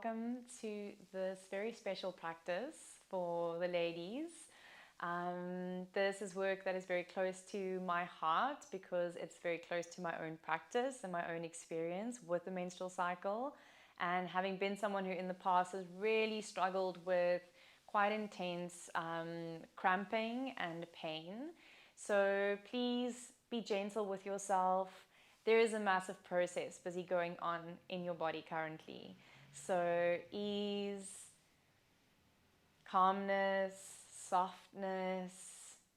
welcome to this very special practice for the ladies. This is work that is very close to my heart because it's very close to my own practice and my own experience with the menstrual cycle. And having been someone who in the past has really struggled with quite intense cramping and pain. So please be gentle with yourself. There is a massive process busy going on in your body currently. So ease, calmness, softness,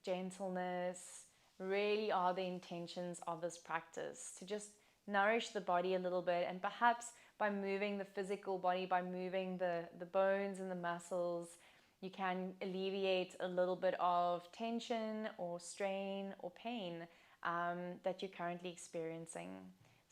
gentleness really are the intentions of this practice, to just nourish the body a little bit, and perhaps by moving the physical body, by moving the bones and the muscles, you can alleviate a little bit of tension or strain or pain that you're currently experiencing.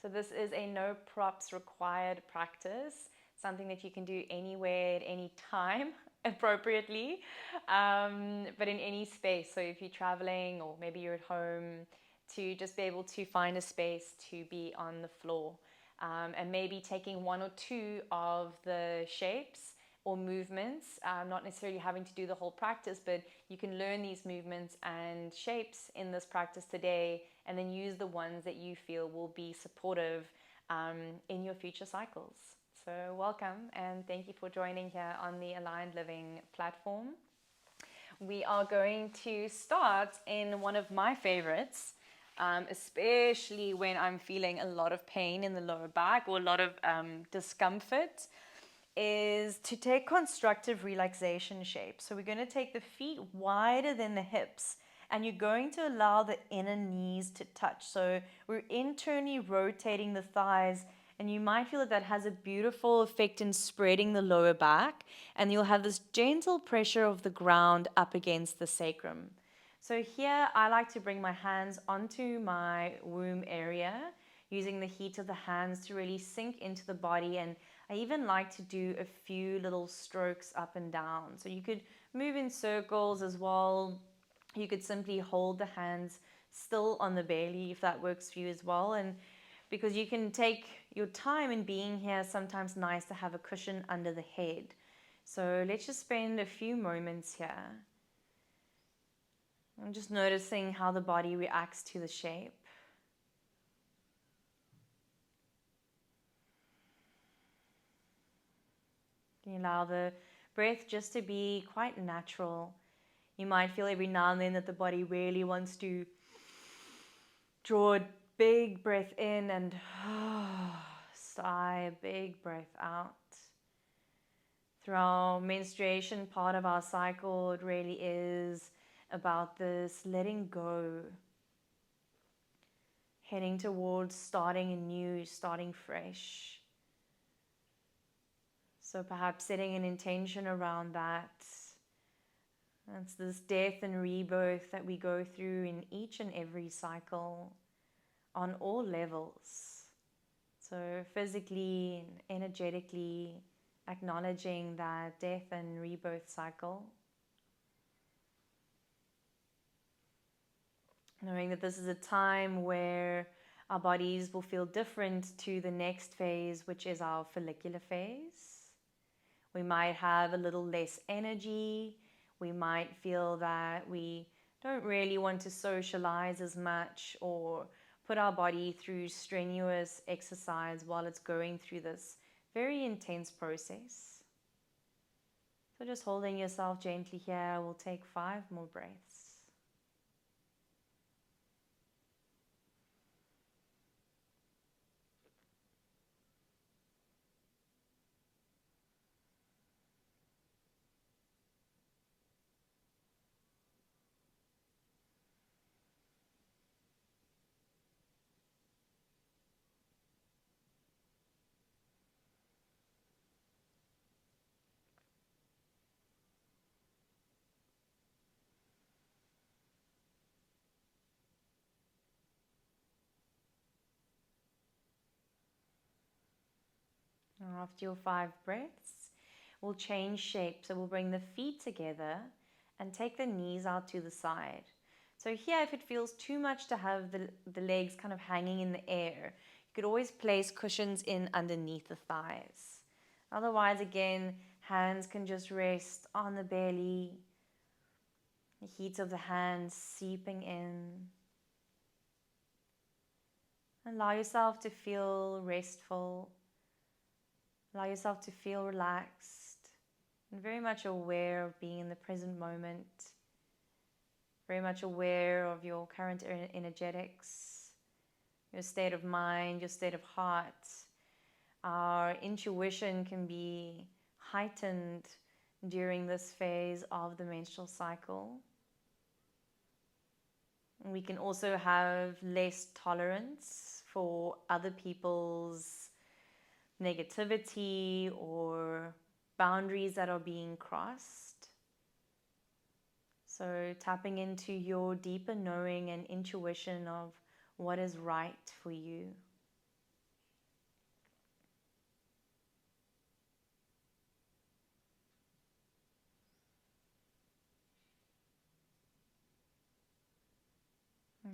So this is a no props required practice, something that you can do anywhere at any time appropriately, but in any space. So if you're traveling or maybe you're at home, to just be able to find a space to be on the floor, and maybe taking one or two of the shapes or movements, not necessarily having to do the whole practice, but you can learn these movements and shapes in this practice today and then use the ones that you feel will be supportive in your future cycles. So welcome and thank you for joining here on the Aligned Living platform. We are going to start in one of my favorites, especially when I'm feeling a lot of pain in the lower back or a lot of discomfort, is to take constructive relaxation shape. So we're going to take the feet wider than the hips and you're going to allow the inner knees to touch. So we're internally rotating the thighs, and you might feel that has a beautiful effect in spreading the lower back, and you'll have this gentle pressure of the ground up against the sacrum. So here I like to bring my hands onto my womb area, using the heat of the hands to really sink into the body, and I even like to do a few little strokes up and down. So you could move in circles as well. You could simply hold the hands still on the belly if that works for you as well. And because you can take your time in being here, sometimes nice to have a cushion under the head. So let's just spend a few moments here. I'm just noticing how the body reacts to the shape. You allow the breath just to be quite natural. You might feel every now and then that the body really wants to draw a big breath in and sigh a big breath out. Through our menstruation part of our cycle, it really is about this letting go, heading towards starting anew, starting fresh. So perhaps setting an intention around that. It's this death and rebirth that we go through in each and every cycle on all levels. So physically and energetically acknowledging that death and rebirth cycle. Knowing that this is a time where our bodies will feel different to the next phase, which is our follicular phase. We might have a little less energy. We might feel that we don't really want to socialize as much or put our body through strenuous exercise while it's going through this very intense process. So just holding yourself gently here, we'll take 5 more breaths. After your 5 breaths, we'll change shape. So we'll bring the feet together and take the knees out to the side. So here, if it feels too much to have the legs kind of hanging in the air, you could always place cushions in underneath the thighs. Otherwise, again, hands can just rest on the belly, the heat of the hands seeping in. Allow yourself to feel restful. Allow yourself to feel relaxed and very much aware of being in the present moment. Very much aware of your current energetics, your state of mind, your state of heart. Our intuition can be heightened during this phase of the menstrual cycle. We can also have less tolerance for other people's negativity or boundaries that are being crossed. So tapping into your deeper knowing and intuition of what is right for you.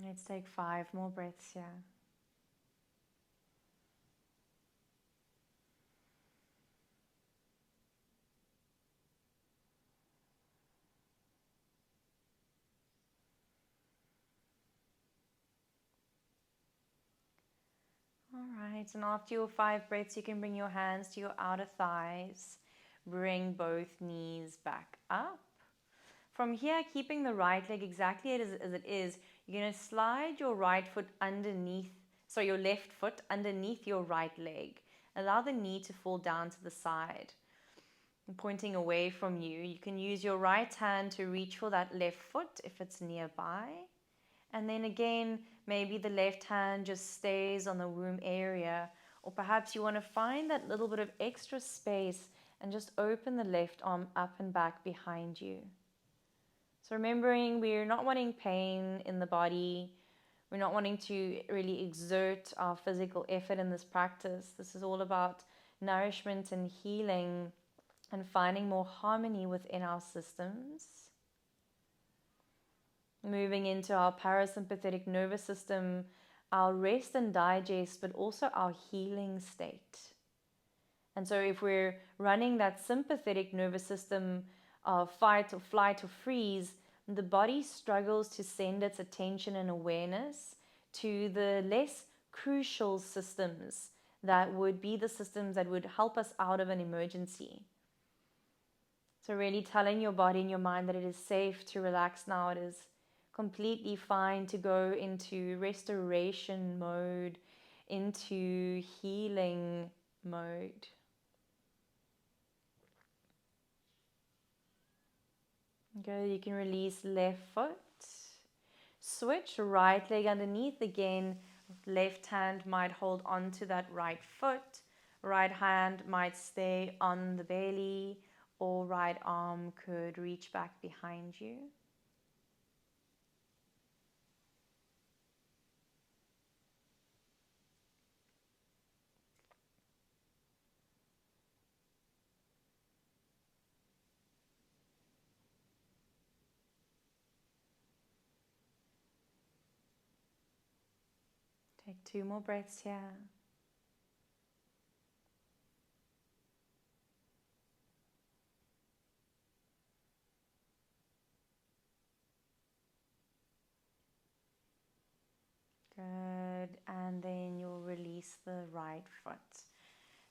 Let's take 5 more breaths here. All right, and after your 5 breaths, you can bring your hands to your outer thighs. Bring both knees back up. From here, keeping the right leg exactly as it is, you're going to slide your right foot underneath, sorry, your left foot underneath your right leg. Allow the knee to fall down to the side. And pointing away from you, you can use your right hand to reach for that left foot if it's nearby. And then again, maybe the left hand just stays on the womb area, or perhaps you want to find that little bit of extra space and just open the left arm up and back behind you. So remembering, we're not wanting pain in the body. We're not wanting to really exert our physical effort in this practice. This is all about nourishment and healing and finding more harmony within our systems. Moving into our parasympathetic nervous system, our rest and digest, but also our healing state. And so if we're running that sympathetic nervous system of fight or flight or freeze, the body struggles to send its attention and awareness to the less crucial systems that would be the systems that would help us out of an emergency. So really telling your body and your mind that it is safe to relax now. It is completely fine to go into restoration mode, into healing mode. Good, you can release left foot. Switch right leg underneath again. Left hand might hold on to that right foot. Right hand might stay on the belly, or right arm could reach back behind you. Take 2 more breaths here. Good, and then you'll release the right foot.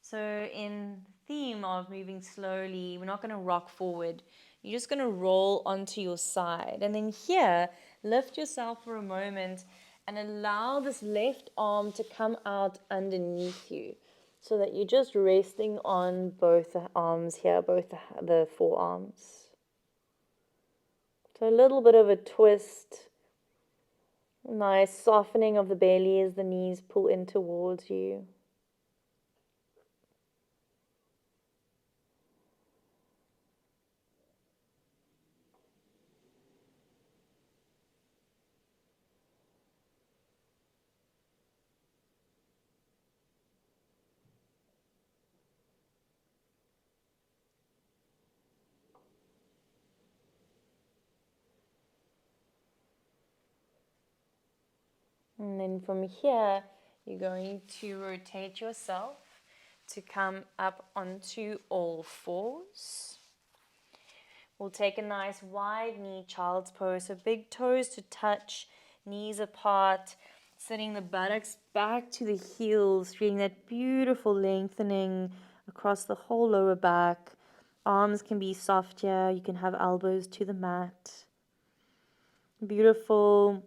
So in theme of moving slowly, we're not going to rock forward. You're just going to roll onto your side. And then here, lift yourself for a moment and allow this left arm to come out underneath you, so that you're just resting on both the arms here, both the forearms. So a little bit of a twist. Nice softening of the belly as the knees pull in towards you. And then from here, you're going to rotate yourself to come up onto all fours. We'll take a nice wide knee child's pose, so big toes to touch, knees apart, sending the buttocks back to the heels, feeling that beautiful lengthening across the whole lower back. Arms can be soft here, you can have elbows to the mat. Beautiful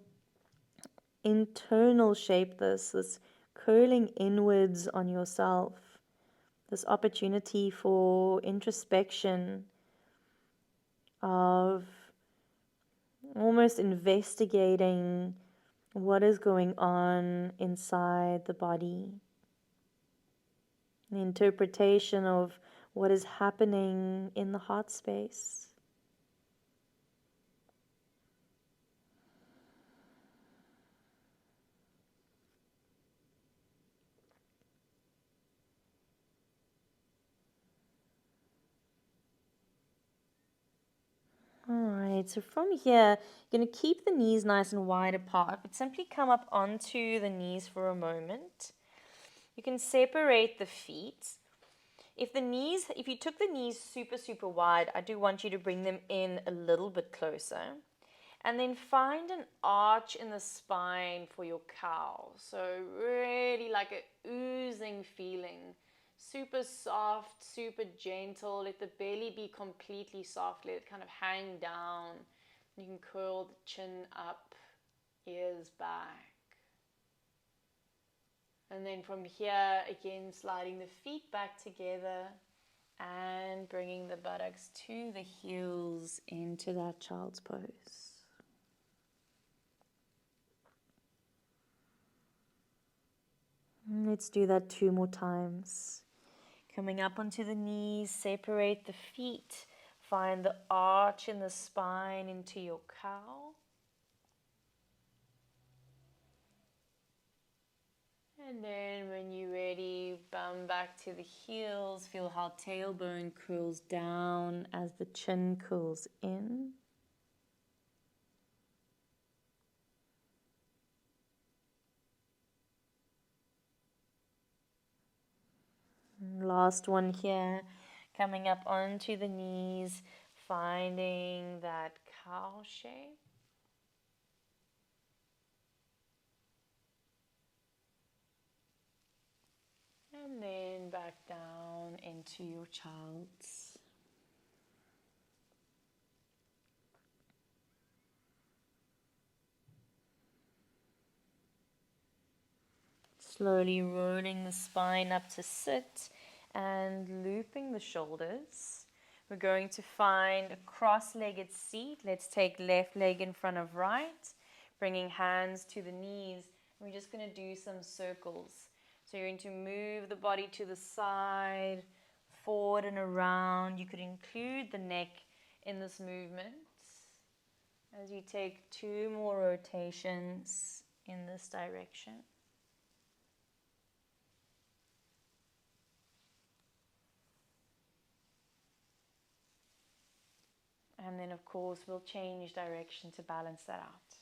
internal shape, this curling inwards on yourself, this opportunity for introspection, of almost investigating what is going on inside the body, the interpretation of what is happening in the heart space. Alright, so from here, you're going to keep the knees nice and wide apart, but simply come up onto the knees for a moment. You can separate the feet. If you took the knees super, super wide, I do want you to bring them in a little bit closer. And then find an arch in the spine for your cow. So really like a oozing feeling. Super soft, super gentle. Let the belly be completely soft. Let it kind of hang down. You can curl the chin up, ears back. And then from here, again, sliding the feet back together and bringing the buttocks to the heels into that child's pose. Let's do that 2 more times. Coming up onto the knees, separate the feet. Find the arch in the spine into your cow. And then when you're ready, bum back to the heels. Feel how tailbone curls down as the chin curls in. Last one here, coming up onto the knees, finding that cow shape. And then back down into your child's. Slowly rolling the spine up to sit and looping the shoulders. We're going to find a cross-legged seat. Let's take left leg in front of right, bringing hands to the knees. We're just going to do some circles. So you're going to move the body to the side, forward and around. You could include the neck in this movement as you take 2 more rotations in this direction. And then, of course, we'll change direction to balance that out.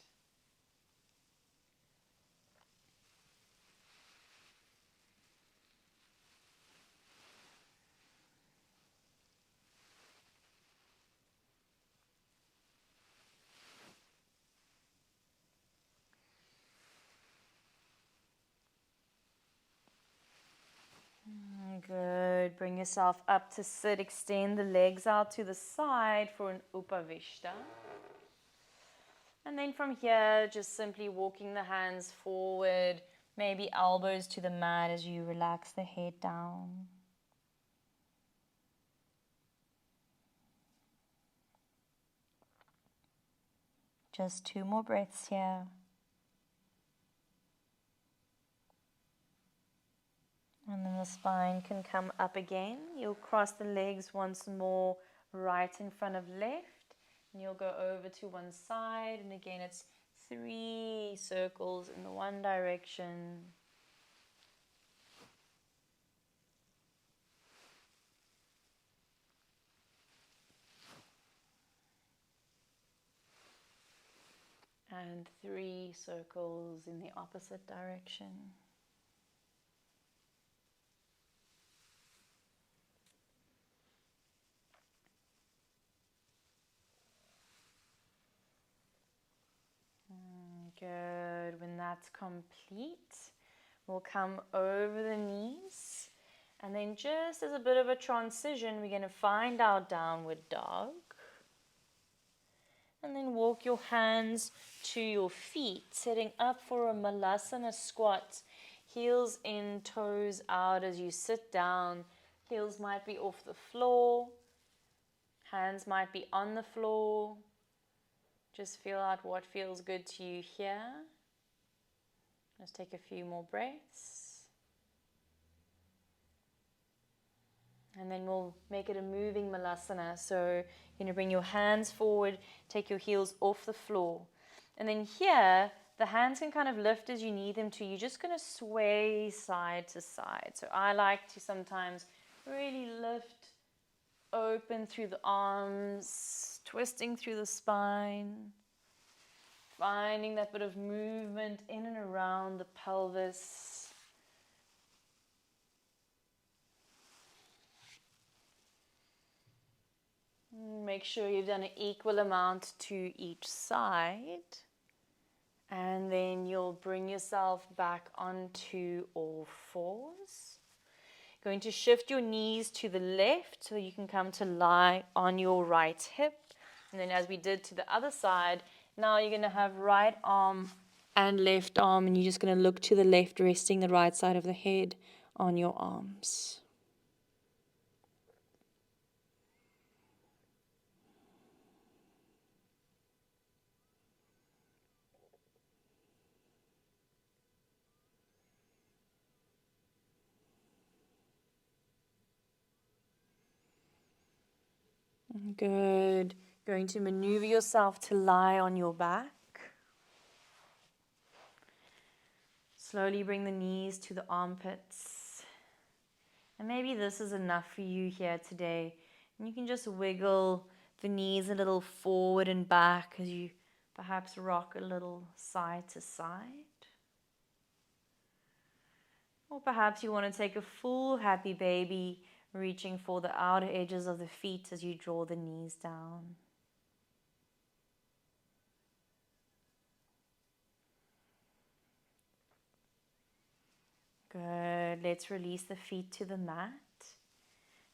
Good. Bring yourself up to sit. Extend the legs out to the side for an Upavishta. And then from here, just simply walking the hands forward, maybe elbows to the mat as you relax the head down. Just 2 more breaths here. And then the spine can come up again. You'll cross the legs once more, right in front of left. And you'll go over to one side. And again, it's 3 circles in the one direction. And 3 circles in the opposite direction. Good. When that's complete, we'll come over the knees. And then just as a bit of a transition, we're going to find our downward dog. And then walk your hands to your feet, setting up for a malasana squat. Heels in, toes out as you sit down. Heels might be off the floor. Hands might be on the floor. Just feel out what feels good to you here. Let's take a few more breaths. And then we'll make it a moving malasana. So you're going to bring your hands forward, take your heels off the floor. And then here, the hands can kind of lift as you need them to. You're just going to sway side to side. So I like to sometimes really lift open through the arms, twisting through the spine, finding that bit of movement in and around the pelvis. Make sure you've done an equal amount to each side. And then you'll bring yourself back onto all fours. Going to shift your knees to the left so you can come to lie on your right hip. And then as we did to the other side, now you're going to have right arm and left arm, and you're just going to look to the left, resting the right side of the head on your arms. Good. Going to maneuver yourself to lie on your back. Slowly bring the knees to the armpits. And maybe this is enough for you here today. And you can just wiggle the knees a little forward and back as you perhaps rock a little side to side. Or perhaps you want to take a full happy baby, reaching for the outer edges of the feet as you draw the knees down. Good. Let's release the feet to the mat.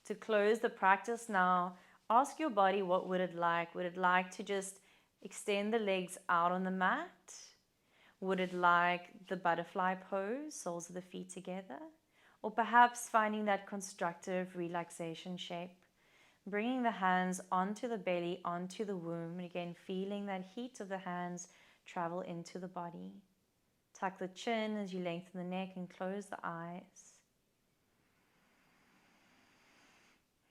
To close the practice now, ask your body what would it like. Would it like to just extend the legs out on the mat? Would it like the butterfly pose, soles of the feet together? Or perhaps finding that constructive relaxation shape. Bringing the hands onto the belly, onto the womb, and again feeling that heat of the hands travel into the body. Tuck the chin as you lengthen the neck and close the eyes.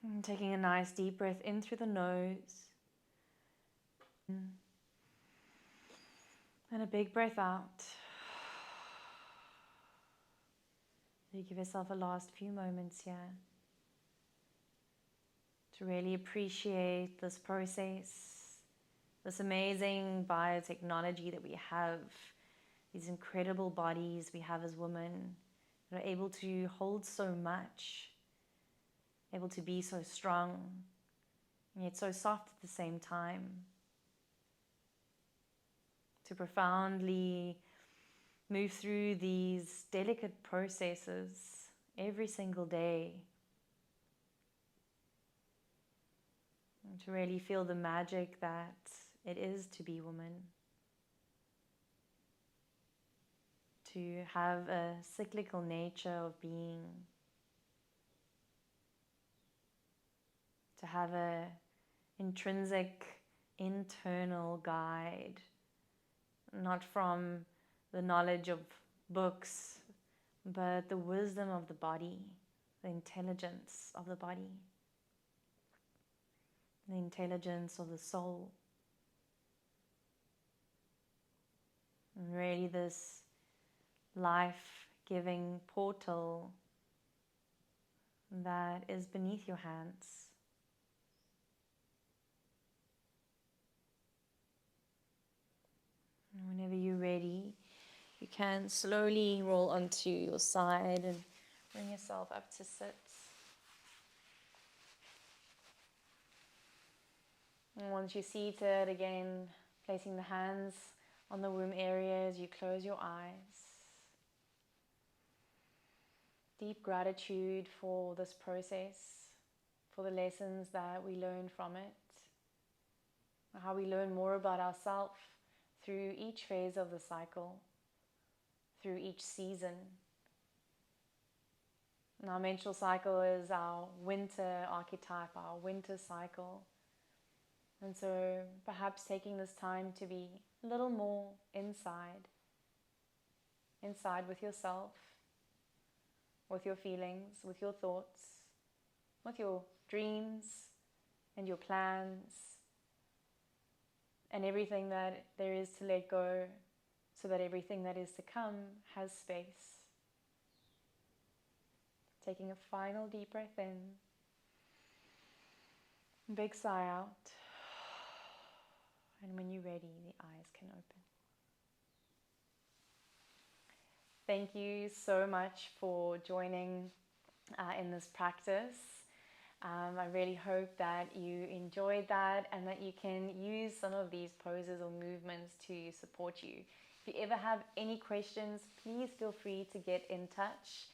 And taking a nice deep breath in through the nose. And a big breath out. You give yourself a last few moments here to really appreciate this process, this amazing biotechnology that we have, these incredible bodies we have as women that are able to hold so much, able to be so strong, and yet so soft at the same time, to profoundly move through these delicate processes every single day, and to really feel the magic that it is to be woman, to have a cyclical nature of being, to have a intrinsic internal guide, not from the knowledge of books, but the wisdom of the body, the intelligence of the body, the intelligence of the soul. And really this life-giving portal that is beneath your hands. And whenever you're ready, you can slowly roll onto your side and bring yourself up to sit. And once you're seated, again, placing the hands on the womb area as you close your eyes. Deep gratitude for this process, for the lessons that we learn from it, how we learn more about ourselves through each phase of the cycle, through each season. And our menstrual cycle is our winter archetype, our winter cycle. And so perhaps taking this time to be a little more inside with yourself, with your feelings, with your thoughts, with your dreams and your plans, and everything that there is to let go, so that everything that is to come has space. Taking a final deep breath in, big sigh out, and when you're ready, the eyes can open. Thank you so much for joining in this practice. I really hope that you enjoyed that and that you can use some of these poses or movements to support you. If you ever have any questions, please feel free to get in touch.